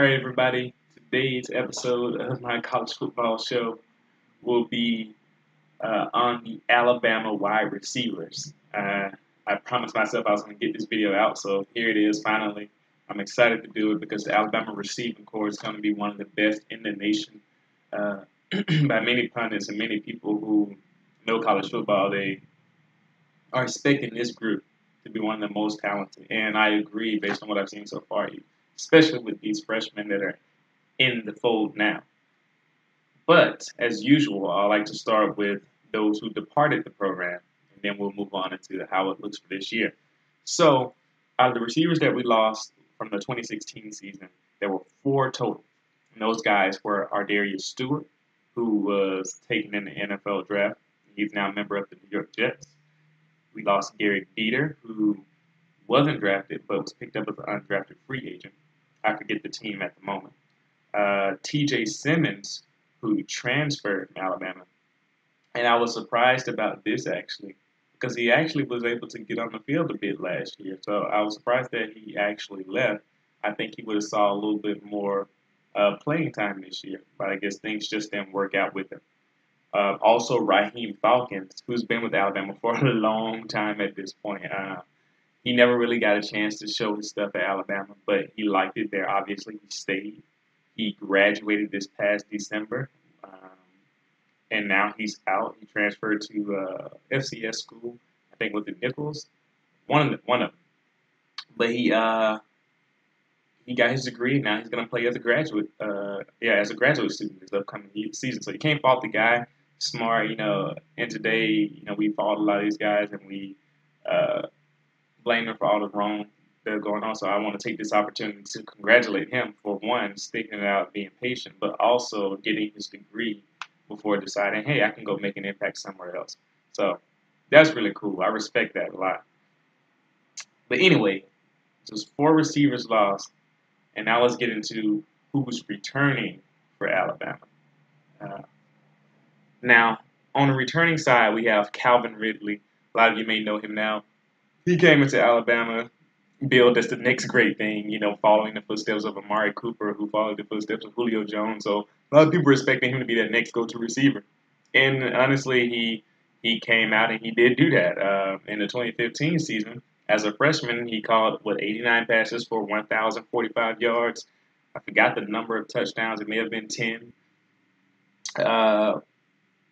right, everybody. Today's episode of my college football show will be on the Alabama wide receivers. I promised myself I was going to get this video out, so here it is finally. I'm excited to do it because the Alabama receiving corps is going to be one of the best in the nation. Uh, by many pundits and many people who know college football, they are expecting this group to be one of the most talented. And I agree based on what I've seen so far, especially with these freshmen that are in the fold now. But as usual, I like to start with those who departed the program, and then we'll move on into how it looks for this year. So, out of the receivers that we lost from the 2016 season, there were four total. And those guys were Ardarius Stewart, who was taken in the NFL draft. He's now a member of the New York Jets. We lost Gary Dieter, who wasn't drafted but was picked up as an undrafted free agent. I forget the team at the moment. T.J. Simmons, who transferred from Alabama. And I was surprised about this actually, because he actually was able to get on the field a bit last year. So I was surprised that he actually left. I think he would have saw a little bit more playing time this year, but I guess things just didn't work out with him. Also, Raheem Falcons, who's been with Alabama for a long time at this point. He never really got a chance to show his stuff at Alabama, but he liked it there. Obviously, he stayed. He graduated this past December, and now he's out. He transferred to FCS school, I think, with the Nichols, one of them. But he got his degree. Now he's going to play as a graduate. As a graduate student this upcoming season. So you can't fault the guy. Smart, And today, we fault a lot of these guys, and we blame him for all the wrong that are going on. So I want to take this opportunity to congratulate him for one, sticking it out, being patient, but also getting his degree before deciding, hey, I can go make an impact somewhere else. So that's really cool. I respect that a lot. But anyway, just four receivers lost, and now let's get into who's returning for Alabama. Uh, Now, on the returning side, we have Calvin Ridley. A lot of you may know him now. He came into Alabama billed as the next great thing, following the footsteps of Amari Cooper, who followed the footsteps of Julio Jones. So a lot of people were expecting him to be that next go-to receiver. And honestly, he came out and he did do that. In the 2015 season, as a freshman, he caught, 89 passes for 1,045 yards. I forgot the number of touchdowns. It may have been 10.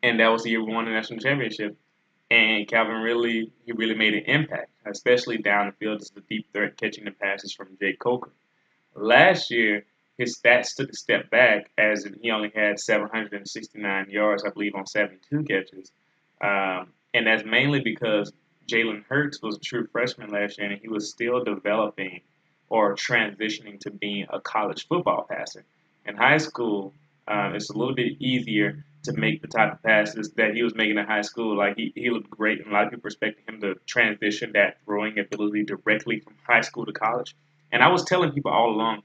And that was the year we won the national championship. And Calvin he really made an impact, especially down the field as the deep threat catching the passes from Jake Coker. Last year, his stats took a step back as he only had 769 yards, I believe, on 72 catches. And that's mainly because Jalen Hurts was a true freshman last year, and he was still developing or transitioning to being a college football passer. In high school, it's a little bit easier to make the type of passes that he was making in high school. Like he looked great, and a lot of people expected him to transition that throwing ability directly from high school to college. And I was telling people all along,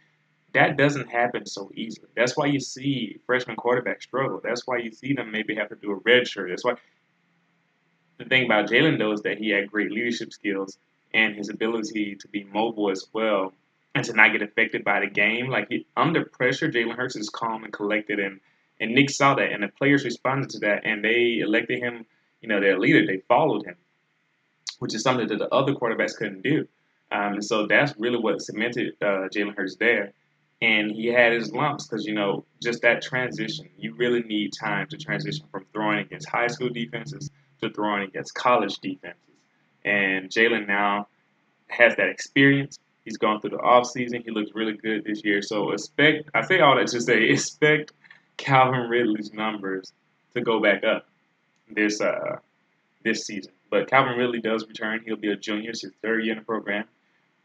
that doesn't happen so easily. That's why you see freshman quarterbacks struggle. That's why you see them maybe have to do a red shirt. That's why the thing about Jalen though is that he had great leadership skills and his ability to be mobile as well and to not get affected by the game. Like under pressure, Jalen Hurts is calm and collected, and Nick saw that, and the players responded to that, and they elected him, their leader. They followed him, which is something that the other quarterbacks couldn't do. And so that's really what cemented Jalen Hurts there. And he had his lumps because, just that transition, you really need time to transition from throwing against high school defenses to throwing against college defenses. And Jalen now has that experience. He's gone through the offseason. He looks really good this year. So I say all that to say, expect Calvin Ridley's numbers to go back up this season. But Calvin Ridley does return. He'll be a junior. It's his third year in the program.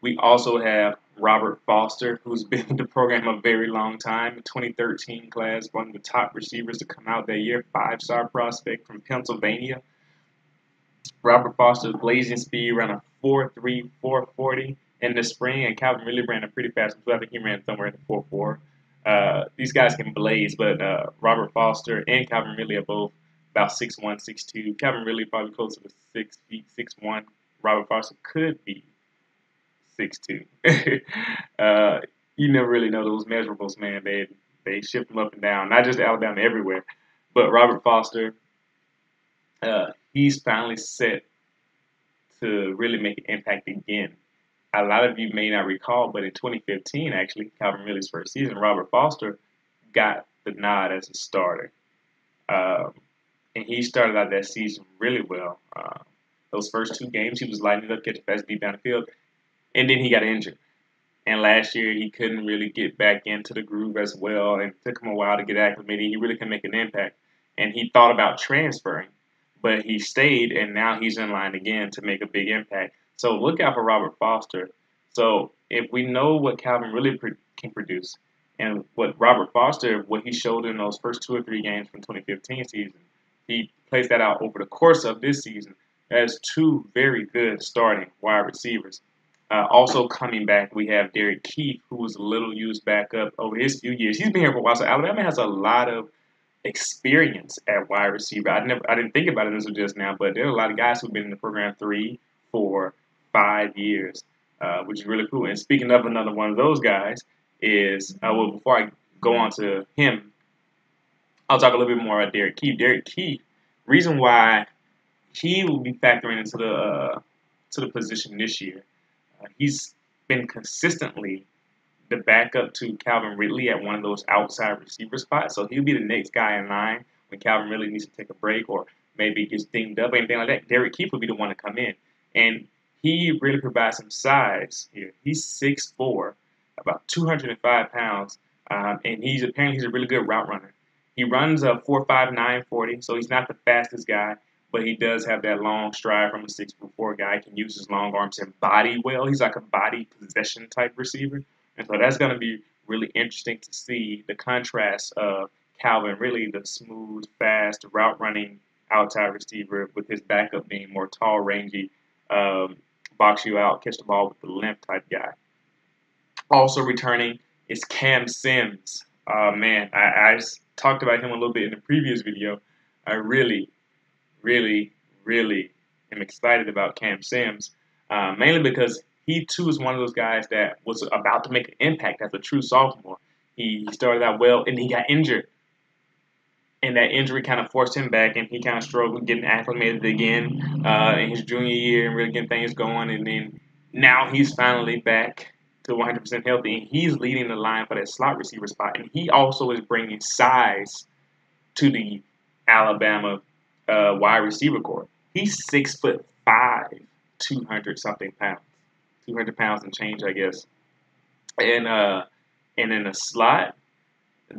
We also have Robert Foster, who's been in the program a very long time. The 2013 class, one of the top receivers to come out that year, 5-star prospect from Pennsylvania. Robert Foster's blazing speed ran a 4.3, 4.40 in the spring, and Calvin Ridley ran a pretty fast one. I think he ran somewhere in the 4.4. These guys can blaze, but Robert Foster and Calvin Ridley are both about 6'1", 6'2". Calvin Ridley probably closer to 6 feet, 6'1". Robert Foster could be 6'2". you never really know those measurables, man. They shift them up and down, not just Alabama, everywhere. But Robert Foster, he's finally set to really make an impact again. A lot of you may not recall, but in 2015, actually, Calvin Ridley's first season, Robert Foster got the nod as a starter. Um, and he started out that season really well. Those first two games, he was lighting it up, catching fast deep down the field, and then he got injured. And last year, he couldn't really get back into the groove as well, and it took him a while to get acclimated. He really can make an impact. And he thought about transferring, but he stayed, and now he's in line again to make a big impact. So look out for Robert Foster. So if we know what Calvin really can produce, and what Robert Foster, what he showed in those first 2 or 3 games from 2015 season, he plays that out over the course of this season as two very good starting wide receivers. Also coming back, we have Derek Keith, who was a little used back up over his few years. He's been here for a while, so Alabama has a lot of experience at wide receiver. I didn't think about it until just now, but there are a lot of guys who've been in the program 3, 4, 5 years, which is really cool. And speaking of another one of those guys is, well, before I go on to him, I'll talk a little bit more about Derek Keith. Derek Keith, reason why he will be factoring into the position this year. He's been consistently the backup to Calvin Ridley at one of those outside receiver spots. So he'll be the next guy in line when Calvin Ridley needs to take a break or maybe gets dinged up or anything like that. Derek Keith will be the one to come in. And he really provides some size here. He's 6'4", about 205 pounds, and he's a really good route runner. He runs a 4.59 40, so he's not the fastest guy, but he does have that long stride from a 6'4" guy. He can use his long arms and body well. He's like a body possession type receiver. And so that's going to be really interesting to see the contrast of Calvin Ridley, the smooth, fast, route-running outside receiver, with his backup being more tall, rangy, box you out, catch the ball with the limp type guy. Also returning is Cam Sims. Man, I talked about him a little bit in the previous video. I really, really, really am excited about Cam Sims, mainly because he too is one of those guys that was about to make an impact as a true sophomore. He started out well and he got injured. And that injury kind of forced him back, and he kind of struggled getting acclimated again in his junior year and really getting things going. And then now he's finally back to 100% healthy, and he's leading the line for that slot receiver spot. And he also is bringing size to the Alabama wide receiver corps. He's 6'5", 200-something pounds. 200 pounds and change, I guess. And in a slot,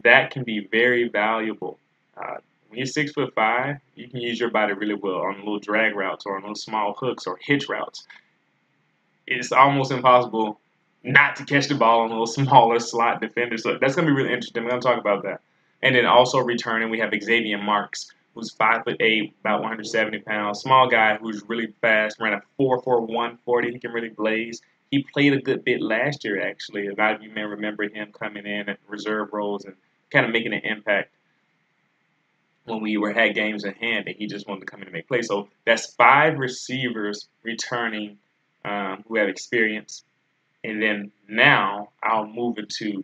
that can be very valuable. When you're 6'5", you can use your body really well on little drag routes or on those small hooks or hitch routes. It's almost impossible not to catch the ball on those smaller slot defenders. So that's going to be really interesting. We're going to talk about that. And then also returning, we have Xavier Marks, who's 5'8", about 170 pounds. Small guy who's really fast, ran a 4.41 40. He can really blaze. He played a good bit last year, actually. A lot of you may remember him coming in at reserve roles and kind of making an impact when we had games in hand, and he just wanted to come in and make plays. So that's 5 receivers returning who have experience. And then now I'll move it to,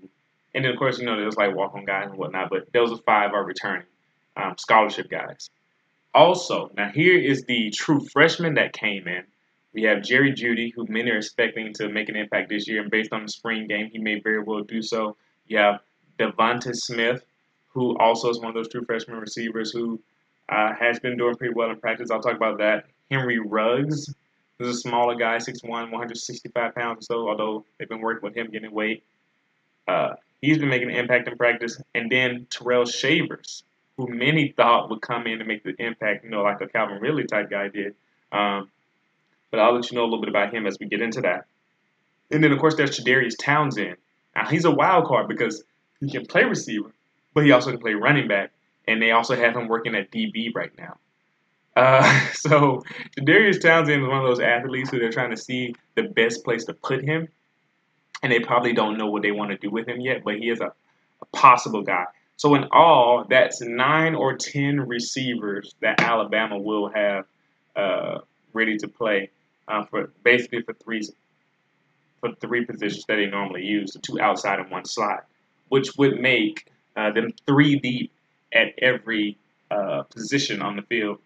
and then of course, there's like walk-on guys and whatnot, but those 5 are returning scholarship guys. Also, now here is the true freshman that came in. We have Jerry Jeudy, who many are expecting to make an impact this year, and based on the spring game, he may very well do so. You have Devonta Smith, who also is one of those true freshman receivers who has been doing pretty well in practice. I'll talk about that. Henry Ruggs, who's a smaller guy, 6'1", 165 pounds or so, although they've been working with him getting weight. He's been making an impact in practice. And then Terrell Shavers, who many thought would come in and make the impact, like a Calvin Ridley type guy did. But I'll let you know a little bit about him as we get into that. And then, of course, there's Tre'Davious Townsend. Now, he's a wild card because he can play receiver, but he also can play running back, and they also have him working at DB right now. So Tre'Davious Townsend is one of those athletes who they're trying to see the best place to put him, and they probably don't know what they want to do with him yet, but he is a possible guy. So in all, that's 9 or 10 receivers that Alabama will have ready to play for 3 for 3 positions that they normally use, the 2 outside and 1 slot, which would make them 3 deep at every position on the field,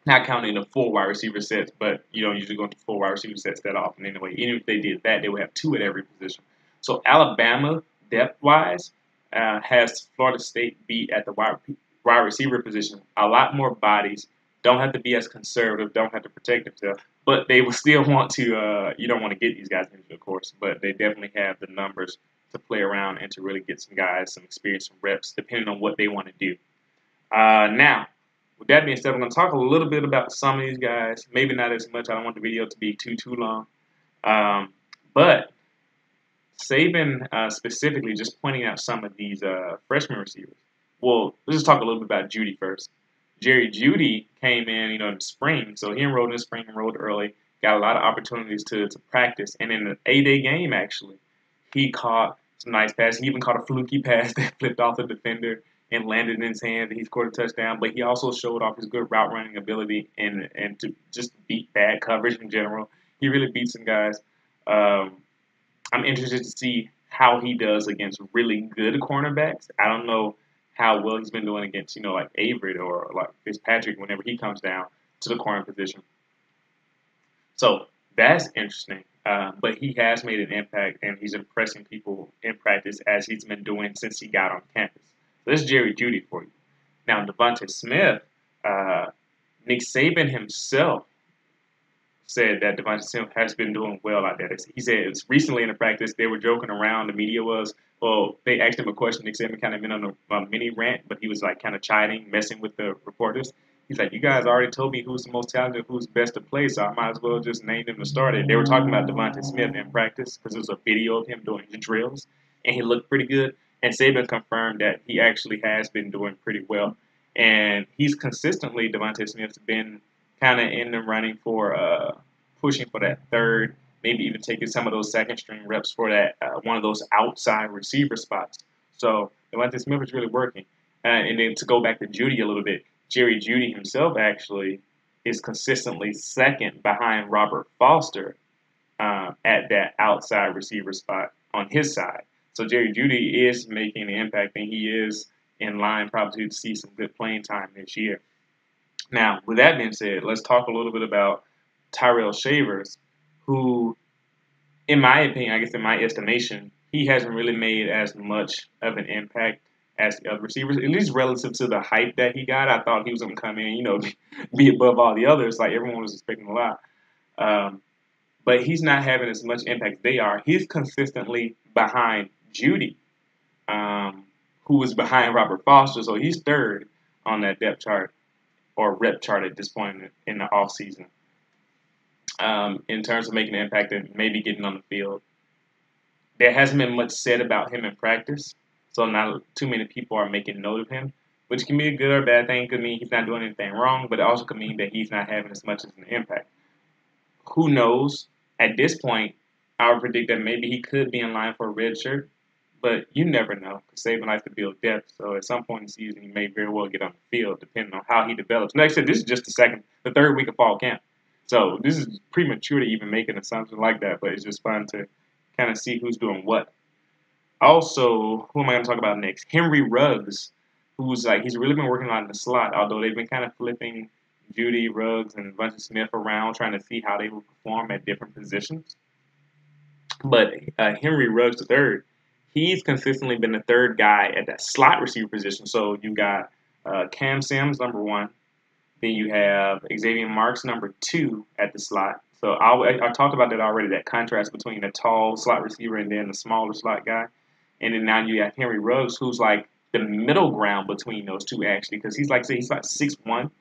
not counting the 4 wide receiver sets, but you don't usually go into 4 wide receiver sets that often anyway. Even if they did that, they would have 2 at every position. So Alabama, depth-wise, has Florida State beat at the wide receiver position. A lot more bodies. Don't have to be as conservative. Don't have to protect themselves. But they will still want to. You don't want to get these guys injured, of course. But they definitely have the numbers to play around and to really get some guys some experience, some reps, depending on what they want to do. Now, with that being said, I'm going to talk a little bit about some of these guys. Maybe not as much. I don't want the video to be too long. But Saban specifically just pointing out some of these freshman receivers. Well, let's just talk a little bit about Jeudy first. Jerry Jeudy came in, in the spring, so he enrolled in the spring, enrolled early, got a lot of opportunities to practice, and in an A-Day game, actually, he caught some nice passes. He even caught a fluky pass that flipped off the defender and landed in his hand, and he scored a touchdown. But he also showed off his good route running ability and to just beat bad coverage in general. He really beat some guys. I'm interested to see how he does against really good cornerbacks. I don't know how well he's been doing against, like Averett or like Fitzpatrick whenever he comes down to the corner position. So that's interesting. But he has made an impact, and he's impressing people in practice as he's been doing since he got on campus. So this is Jerry Jeudy for you. Now, Devontae Smith, Nick Saban himself said that Devontae Smith has been doing well out there. He said it was recently in the practice, they were joking around, the media was, they asked him a question, Nick Saban kind of been on a mini rant, but he was like kind of chiding, messing with the reporters. He's like, you guys already told me who's the most talented, who's best to play, so I might as well just name him to start it. They were talking about Devontae Smith in practice because there was a video of him doing the drills, and he looked pretty good. And Saban confirmed that he actually has been doing pretty well. And he's consistently, Devontae Smith's been kind of in the running for pushing for that third, maybe even taking some of those second string reps for that one of those outside receiver spots. So Devontae Smith is really working. And then to go back to Jeudy a little bit, Jerry Jeudy himself actually is consistently second behind Robert Foster at that outside receiver spot on his side. So Jerry Jeudy is making an impact, and he is in line probably to see some good playing time this year. Now, with that being said, let's talk a little bit about Tyrell Shavers, who, in my opinion, I guess in my estimation, he hasn't really made as much of an impact as the other receivers, at least relative to the hype that he got. I thought he was going to come in, be above all the others, like everyone was expecting a lot. But he's not having as much impact as they are. He's consistently behind Jeudy, who is behind Robert Foster, so he's third on that depth chart or rep chart at this point in the offseason. In terms of making an impact and maybe getting on the field. There hasn't been much said about him in practice, so not too many people are making note of him, which can be a good or bad thing. It could mean he's not doing anything wrong, but it also could mean that he's not having as much as an impact. Who knows? At this point, I would predict that maybe he could be in line for a red shirt, but you never know. Saban likes to build depth, so at some point in the season, he may very well get on the field, depending on how he develops. Like I said, this is just the third week of fall camp. So this is premature to even make an assumption like that, but it's just fun to kind of see who's doing what. Also, who am I going to talk about next? Henry Ruggs, he's really been working on the slot, although they've been kind of flipping Jeudy, Ruggs, and Devontae Smith around, trying to see how they will perform at different positions. But Henry Ruggs III, he's consistently been the third guy at that slot receiver position. So you got Cam Sims, number 1. Then you have Xavier Marks, number 2 at the slot. So I talked about that already, that contrast between the tall slot receiver and then the smaller slot guy. And then now you have Henry Ruggs, who's like the middle ground between those two, actually, because he's like 6'1", but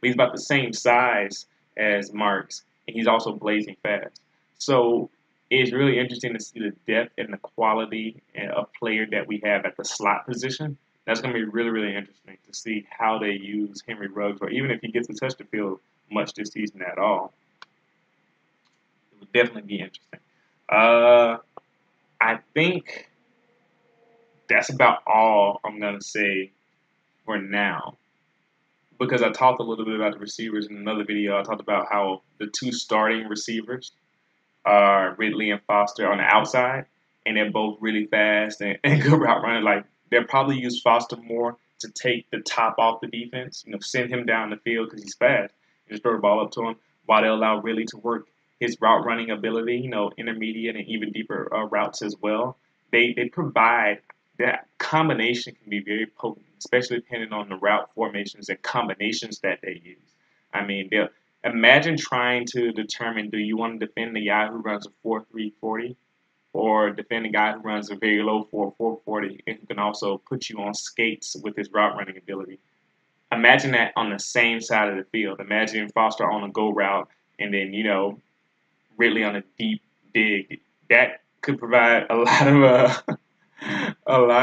he's about the same size as Marks, and he's also blazing fast. So it's really interesting to see the depth and the quality of player that we have at the slot position. That's going to be really, really interesting to see how they use Henry Ruggs, or even if he gets to touch the field much this season at all. It would definitely be interesting. I think that's about all I'm going to say for now, because I talked a little bit about the receivers in another video. I talked about how the 2 starting receivers are Ridley and Foster on the outside, and they're both really fast and good route running. Like they'll probably use Foster more to take the top off the defense, send him down the field because he's fast, and just throw the ball up to him, while they allow Ridley to work his route running ability, intermediate and even deeper routes as well. They provide that combination can be very potent, especially depending on the route formations and combinations that they use. I mean, imagine trying to determine, do you want to defend the guy who runs a 4.340 or defend the guy who runs a very low 4.440 and who can also put you on skates with his route running ability. Imagine that on the same side of the field. Imagine Foster on a go route and then, Ridley on a deep dig. That could provide a lot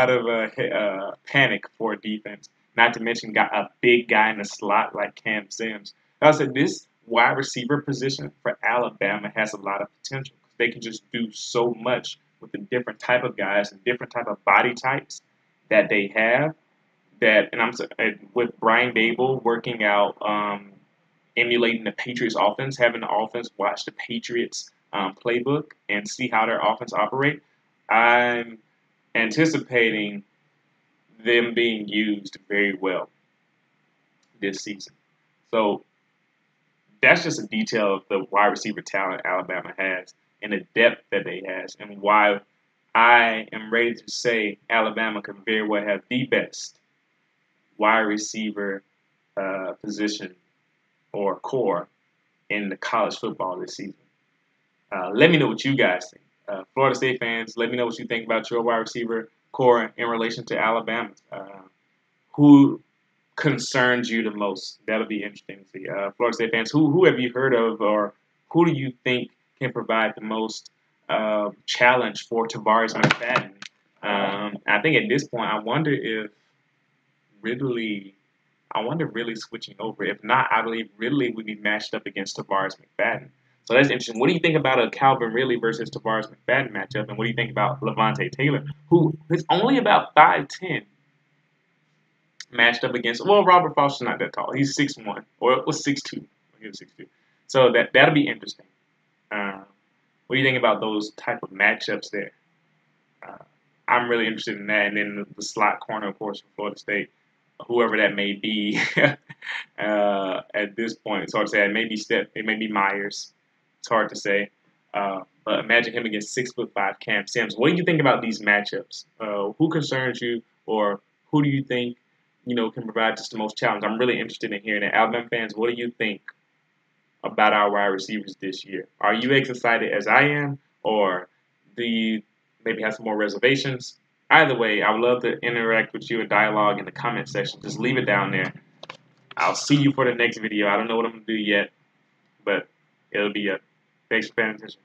of panic for defense. Not to mention, got a big guy in the slot like Cam Sims. I said this wide receiver position for Alabama has a lot of potential. They can just do so much with the different type of guys and different type of body types that they have. With Brian Dable working out, emulating the Patriots offense, having the offense watch the Patriots playbook and see how their offense operate. I'm anticipating them being used very well this season. So that's just a detail of the wide receiver talent Alabama has and the depth that they has, and why I am ready to say Alabama could very well have the best wide receiver position or core in the college football this season. Let me know what you guys think. Florida State fans, let me know what you think about your wide receiver core in relation to Alabama. Who concerns you the most? That'll be interesting to see. Florida State fans, who have you heard of, or who do you think can provide the most challenge for Tavares McFadden? I think at this point, I wonder if Ridley switching over. If not, I believe Ridley would be matched up against Tavares McFadden. So that's interesting. What do you think about a Calvin Ridley versus Tavares McFadden matchup? And what do you think about Levante Taylor, who is only about 5'10", matched up against, well, Robert Foster's not that tall. He's 6'1", or was 6'2". He was 6'2". So that'll be interesting. What do you think about those type of matchups there? I'm really interested in that. And then the slot corner, of course, for Florida State, whoever that may be at this point. It's hard to say. It may be Steph. It may be Myers. It's hard to say. But imagine him against 6'5" Cam Sims. What do you think about these matchups? Who concerns you, or who do you think can provide just the most challenge? I'm really interested in hearing that. Alabama fans, what do you think about our wide receivers this year? Are you as excited as I am, or do you maybe have some more reservations? Either way, I would love to interact with you in dialogue in the comment section. Just leave it down there. I'll see you for the next video. I don't know what I'm going to do yet, but it'll be up. Thanks for paying attention.